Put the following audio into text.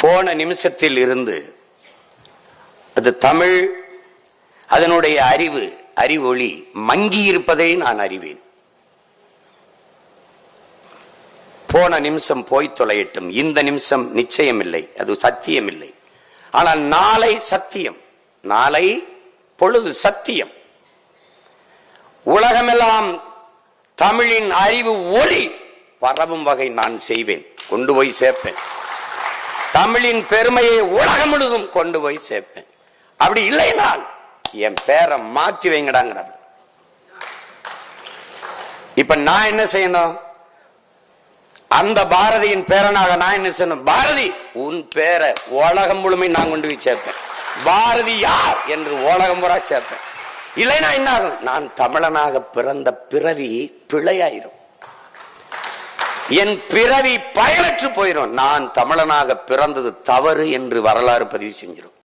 போன நிமிஷத்தில் இருந்து அது தமிழ் அதனுடைய அறிவொளி மங்கி இருப்பதை நான் அறிவேன். போன நிமிஷம் போய் தொலையட்டும், இந்த நிமிஷம் நிச்சயம் இல்லை, அது சத்தியம் இல்லை. ஆனால் நாளை சத்தியம், நாளை பொழுது சத்தியம். உலகமெல்லாம் தமிழின் அறிவு ஒளி பரவும் வகை நான் செய்வேன், கொண்டு போய் சேர்ப்பேன். தமிழின் பெருமையை உலகம் முழுதும் கொண்டு போய் சேர்ப்பேன். அப்படி இல்லைனால் என் பேரை மாத்தி வைங்கடாங்கிறார். இப்ப நான் என்ன செய்யணும்? அந்த பாரதியின் பேரனாக நான் என்ன செய்யணும்? பாரதி உன் பேரை உலகம் முழுமை நான் கொண்டு போய் சேர்ப்பேன். பாரதி யார் என்று உலகம் முறை சேர்ப்பேன். இல்லைன்னா என்ன ஆகும்? நான் தமிழனாக பிறந்த பிறவி பிழையாயிரும், என் பிறவி பயனற்று போயிடும். நான் தமிழனாக பிறந்தது தவறு என்று வரலாறு பதிவு செஞ்சிடும்.